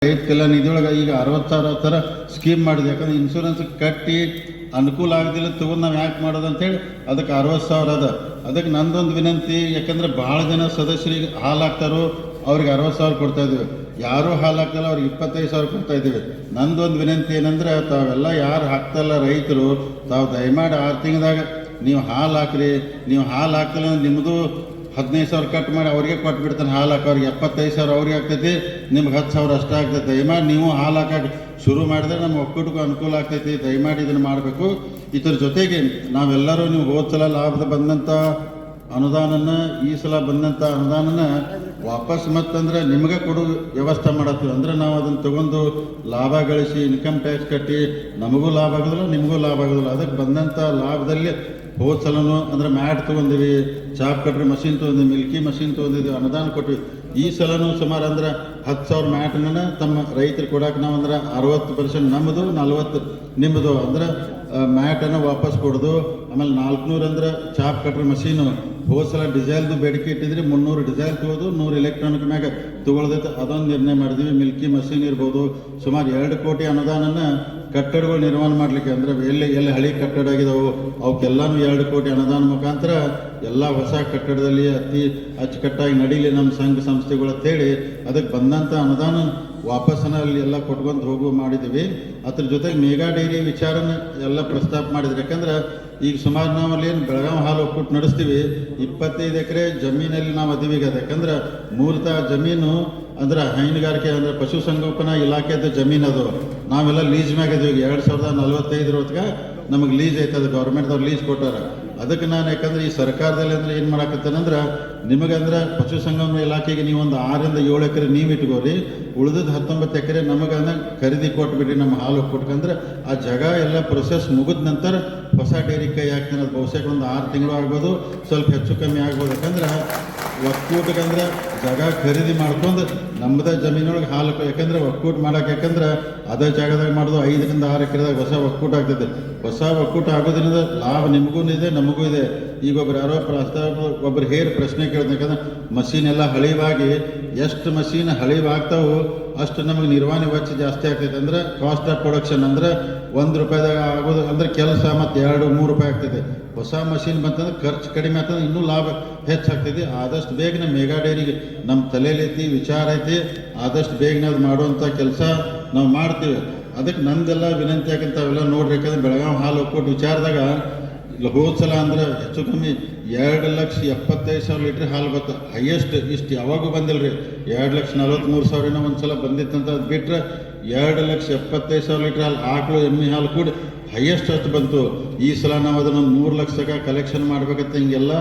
ರೈತ ಕಲ್ಯಾಣ ನಿಧಿಯೊಳಗೆ ಈಗ 60,000 ಥರ ಸ್ಕೀಮ್ ಮಾಡಿದೆ. ಯಾಕಂದ್ರೆ ಇನ್ಶೂರೆನ್ಸ್ ಕಟ್ಟಿ ಅನುಕೂಲ ಆಗದಿಲ್ಲ ತೊಗೊಂಡು ನಾವು ಯಾಕೆ ಮಾಡೋದು ಅಂತೇಳಿ ಅದಕ್ಕೆ 60,000 ಅದ. ಅದಕ್ಕೆ ನಂದೊಂದು ವಿನಂತಿ, ಯಾಕಂದ್ರೆ ಭಾಳ ಜನ ಸದಸ್ಯರಿಗೆ ಹಾಲು ಹಾಕ್ತಾರೋ ಅವ್ರಿಗೆ 60,000 ಕೊಡ್ತಾ ಇದ್ದೀವಿ, ಯಾರೂ ಹಾಲು ಹಾಕ್ತಲ್ಲ ಅವ್ರಿಗೆ 25,000 ಕೊಡ್ತಾ ಇದ್ದೀವಿ. ನಂದೊಂದು ವಿನಂತಿ ಏನಂದ್ರೆ, ತಾವೆಲ್ಲ ಯಾರು ಹಾಕ್ತಲ್ಲ ರೈತರು, ತಾವು ದಯಮಾಡಿ 6 ತಿಂಗಳದಾಗ ನೀವು ಹಾಲು ಹಾಕ್ರಿ. ನೀವು ಹಾಲು ಹಾಕ್ತಲ್ಲ ಅಂದ್ರೆ ನಿಮ್ಮದು 15,000 ಕಟ್ ಮಾಡಿ ಅವ್ರಿಗೆ ಕೊಟ್ಬಿಡ್ತಾನೆ. ಹಾಲು ಹಾಕೋರಿಗೆ 75,000 ಅವ್ರಿಗೆ ಆಗ್ತೈತಿ, ನಿಮ್ಗೆ 10,000 ಅಷ್ಟೇ ಆಗ್ತೈತಿ. ದಯಮಾಡಿ ನೀವು ಹಾಲು ಹಾಕಕ್ಕೆ ಶುರು ಮಾಡಿದ್ರೆ ನಮ್ಮ ಒಕ್ಕೂಟಕ್ಕೂ ಅನುಕೂಲ ಆಗ್ತೈತಿ. ದಯಮಾಡಿ ಇದನ್ನು ಮಾಡಬೇಕು. ಇದ್ರ ಜೊತೆಗೆ ನಾವೆಲ್ಲರೂ ನೀವು ಹೋದ ಸಲ ಲಾಭದ ಬಂದಂಥ ಅನುದಾನನ, ಈ ಸಲ ಬಂದಂಥ ಅನುದಾನನ ವಾಪಸ್ ಮತ್ತಂದ್ರೆ ನಿಮಗೆ ಕೊಡೋ ವ್ಯವಸ್ಥೆ ಮಾಡತ್ತೀವಿ. ಅಂದ್ರೆ ನಾವು ಅದನ್ನು ತೊಗೊಂಡು ಲಾಭ ಗಳಿಸಿ ಇನ್ಕಮ್ ಟ್ಯಾಕ್ಸ್ ಕಟ್ಟಿ ನಮಗೂ ಲಾಭ ಆಗೋದಿಲ್ಲ, ನಿಮಗೂ ಲಾಭ ಆಗೋದಿಲ್ಲ. ಅದಕ್ಕೆ ಬಂದಂಥ ಲಾಭದಲ್ಲಿ ಹೋದ ಸಲನೂ ಅಂದ್ರೆ ಮ್ಯಾಟ್ ತೊಗೊಂಡಿವಿ, ಚಾಪ್ ಕಟ್ರಿ ಮಷಿನ್ ತೊಗೊಂಡಿವಿ, ಮಿಲ್ಕಿ ಮಷಿನ್ ತೊಗೊಂಡಿದ್ವಿ, ಅನುದಾನ ಕೊಟ್ವಿ. ಈ ಸಲನೂ ಸುಮಾರು ಅಂದ್ರೆ 10,000 ಮ್ಯಾಟನ್ನ ತಮ್ಮ ರೈತರು ಕೊಡಕ್ಕೆ ನಾವು ಅಂದ್ರೆ 60% ನಮ್ಮದು, 40 ನಿಮ್ಮದು ಅಂದ್ರೆ ಮ್ಯಾಟನ್ನು ವಾಪಸ್ ಕೊಡೋದು. ಆಮೇಲೆ 400 ಅಂದ್ರೆ ಚಾಪ್ ಕಟ್ರಿ ಮಷೀನು. ಹೋದ ಸಲ ಡಿಸೈಲ್ದು ಬೇಡಿಕೆ ಇಟ್ಟಿದ್ರಿ, 300 ಡಿಸೈಲ್ ತೊಗೋದು, 100 ಎಲೆಕ್ಟ್ರಾನಿಕ್ ಮ್ಯಾಗ ತೊಗೊಳ್ದೈತೆ. ಅದೊಂದು ನಿರ್ಣಯ ಮಾಡಿದ್ವಿ. ಮಿಲ್ಕಿ ಮಷೀನ್ ಇರ್ಬೋದು. ಸುಮಾರು 2 ಕೋಟಿ ಅನುದಾನನ ಕಟ್ಟಡಗಳು ನಿರ್ಮಾಣ ಮಾಡಲಿಕ್ಕೆ, ಅಂದರೆ ಎಲ್ಲಿ ಹಳಿ ಕಟ್ಟಡ ಆಗಿದಾವು ಅವಕ್ಕೆಲ್ಲನೂ 2 ಕೋಟಿ ಅನುದಾನ ಮುಖಾಂತರ ಎಲ್ಲ ಹೊಸ ಕಟ್ಟಡದಲ್ಲಿ ಅತಿ ಅಚ್ಚುಕಟ್ಟಾಗಿ ನಡೀಲಿ ನಮ್ಮ ಸಂಘ ಸಂಸ್ಥೆಗಳು ಅಂತೇಳಿ ಅದಕ್ಕೆ ಬಂದಂಥ ಅನುದಾನ ವಾಪಸ್ಸನ್ನ ಅಲ್ಲಿ ಎಲ್ಲ ಕೊಟ್ಕೊಂಡು ಹೋಗುವ ಮಾಡಿದ್ದೀವಿ. ಅದ್ರ ಜೊತೆಗೆ ಮೇಗಾ ಡೈರಿ ವಿಚಾರನ ಎಲ್ಲ ಪ್ರಸ್ತಾಪ ಮಾಡಿದ್ರಿ. ಯಾಕಂದ್ರೆ ಈಗ ಸುಮಾರು ನಾವು ಅಲ್ಲಿ ಏನು ಬೆಳಗಾವಿ ಹಾಲು ಒಕ್ಕೂಟ ನಡೆಸ್ತೀವಿ, 25 ಎಕರೆ ಜಮೀನಲ್ಲಿ ನಾವು ಅದೀವೀಗ. ಯಾಕಂದ್ರೆ ಮೂಲತಃ ಜಮೀನು ಅಂದ್ರೆ ಹೈನುಗಾರಿಕೆ ಅಂದ್ರೆ ಪಶುಸಂಗೋಪನಾ ಇಲಾಖೆದ ಜಮೀನು ಅದು. ನಾವೆಲ್ಲ ಲೀಸ್ ಮ್ಯಾಗ ಇದೀವಿ. 2045 ಹೊತ್ತಿಗೆ ನಮಗೆ ಲೀಸ್ ಐತದ, ಗೌರ್ಮೆಂಟ್ದವ್ರು ಲೀಸ್ ಕೊಟ್ಟಾರ. ಅದಕ್ಕೆ ನಾನು ಯಾಕಂದ್ರೆ ಈ ಸರ್ಕಾರದಲ್ಲಿ ಅಂದ್ರೆ ಏನು ಮಾಡಾಕತ್ತೇನಂದ್ರೆ, ನಿಮಗಂದ್ರೆ ಪಶುಸಂಗೋಪನಾ ಇಲಾಖೆಗೆ ನೀವು ಒಂದು 6 ರಿಂದ 7 ಎಕರೆ ನೀವು ಇಟ್ಕೋರಿ, ಉಳಿದದ್ದು 19 ಎಕರೆ ನಮಗಂದ್ರೆ ಖರೀದಿ ಕೊಟ್ಬಿಡ್ರಿ ನಮ್ಮ ಹಾಲು ಒಕ್ಕೂಟಕ್ಕಂದ್ರೆ. ಆ ಜಾಗ ಎಲ್ಲ ಪ್ರೊಸೆಸ್ ಮುಗಿದ ನಂತರ ಹೊಸ ಡೈರಿ ಕೈ ಹಾಕ್ತೀನಿ. ಅದು ಬಹುಶಃ ಒಂದು 6 ತಿಂಗಳು ಆಗ್ಬೋದು, ಸ್ವಲ್ಪ ಹೆಚ್ಚು ಕಮ್ಮಿ ಆಗ್ಬೋದು. ಯಾಕಂದ್ರೆ ಒಕ್ಕೂಟಕ್ಕಂದ್ರೆ ಜಾಗ ಖರೀದಿ ಮಾಡ್ಕೊಂಡು ನಮ್ಮದೇ ಜಮೀನೊಳಗೆ ಹಾಲು, ಯಾಕಂದ್ರೆ ಒಕ್ಕೂಟ ಮಾಡಕ್ಕೆ, ಯಾಕಂದ್ರೆ ಅದೇ ಜಾಗದಾಗ ಮಾಡೋದು 5 ರಿಂದ 6 ಎಕರೆದಾಗ ಹೊಸ ಒಕ್ಕೂಟ ಆಗ್ತದೆ. ಹೊಸ ಒಕ್ಕೂಟ ಆಗೋದ್ರಿಂದ ಲಾಭ ನಿಮಗೂ ಇದೆ, ನಮಗೂ ಇದೆ. ಈಗ ಯಾರೋ ಒಬ್ಬರು ಹೇರ್ ಪ್ರಶ್ನೆ ಕೇಳಿದ, ಯಾಕಂದ್ರೆ ಮಷೀನ್ ಎಲ್ಲ ಹಳಿವಾಗಿ ಎಷ್ಟು ಮಷೀನ್ ಹಳಿವಾಗ್ತಾವು ಅಷ್ಟು ನಮಗೆ ನಿರ್ವಹಣೆ ವೆಚ್ಚ ಜಾಸ್ತಿ ಆಗ್ತೈತೆ. ಅಂದ್ರೆ ಕಾಸ್ಟ್ ಆಫ್ ಪ್ರೊಡಕ್ಷನ್ ಅಂದ್ರೆ ₹1 ಆಗೋದು ಅಂದ್ರೆ ಕೆಲಸ ಮತ್ತು 2-3 ರೂಪಾಯಿ ಆಗ್ತೈತೆ. ಹೊಸ ಮಷೀನ್ ಬಂತಂದ್ರೆ ಖರ್ಚು ಕಡಿಮೆ ಆಗ್ತದೆ, ಇನ್ನೂ ಲಾಭ ಹೆಚ್ಚಾಗ್ತೈತಿ. ಆದಷ್ಟು ಬೇಗನೆ ಮೇಗಾ ಡೈರಿಗೆ ನಮ್ಮ ತಲೆಯಲ್ಲಿ ಐತಿ, ವಿಚಾರ ಐತಿ. ಆದಷ್ಟು ಬೇಗನೆ ಅದು ಮಾಡುವಂಥ ಕೆಲಸ ನಾವು ಮಾಡ್ತೀವಿ. ಅದಕ್ಕೆ ನಂದೆಲ್ಲ ವಿನಂತಿ ಯಾಕಂತ ಅವೆಲ್ಲ ನೋಡ್ರಿ. ಯಾಕಂದ್ರೆ ಬೆಳಗಾವಿ ಹಾಲು ಒಕ್ಕೂಟ ವಿಚಾರದಾಗ ಹೋದ ಸಲ ಅಂದ್ರೆ ಹೆಚ್ಚು ಕಮ್ಮಿ 2,75,000 ಲೀಟ್ರ್ ಹಾಲು ಬತ್ತ. ಹೈಯೆಸ್ಟ್ ಇಷ್ಟು ಯಾವಾಗೂ ಬಂದಿಲ್ಲ ರೀ. 2,43,000 ಒಂದು ಸಲ ಬಂದಿತ್ತಂತ. ಅದು ಬಿಟ್ಟರೆ 2,75,000 ಲೀಟ್ರ್ ಹಾಲು, ಆಕಳು ಎಮ್ಮೆ ಹಾಲು ಕೂಡ ಹೈಯೆಸ್ಟ್ ಅಷ್ಟು ಬಂತು. ಈ ಸಲ ನಾವು ಅದನ್ನು 3 ಲಕ್ಷ ಕಲೆಕ್ಷನ್ ಮಾಡ್ಬೇಕಂತ ಹಿಂಗೆಲ್ಲ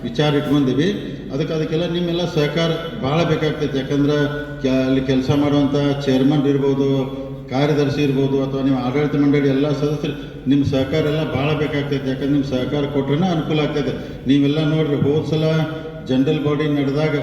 ವಿಚಾರ ಇಟ್ಕೊಂಡಿವಿ. ಅದಕ್ಕೆಲ್ಲ ನಿಮ್ಮೆಲ್ಲ ಸಹಕಾರ ಭಾಳ ಬೇಕಾಗ್ತೈತೆ. ಯಾಕಂದ್ರೆ ಅಲ್ಲಿ ಕೆಲಸ ಮಾಡುವಂಥ ಚೇರ್ಮನ್ ಇರ್ಬೋದು, ಕಾರ್ಯದರ್ಶಿ ಇರ್ಬೋದು, ಅಥವಾ ನೀವು ಆಡಳಿತ ಮಂಡಳಿ ಎಲ್ಲ ಸದಸ್ಯರು, ನಿಮ್ಮ ಸಹಕಾರ ಎಲ್ಲ ಭಾಳ ಬೇಕಾಗ್ತೈತೆ. ಯಾಕಂದ್ರೆ ನಿಮ್ಮ ಸಹಕಾರ ಕೊಟ್ರೆ ಅನುಕೂಲ ಆಗ್ತೈತೆ. ನೀವೆಲ್ಲ ನೋಡ್ರಿ, ಹೋದ ಸಲ ಜನರಲ್ ಬಾಡಿ ನಡೆದಾಗ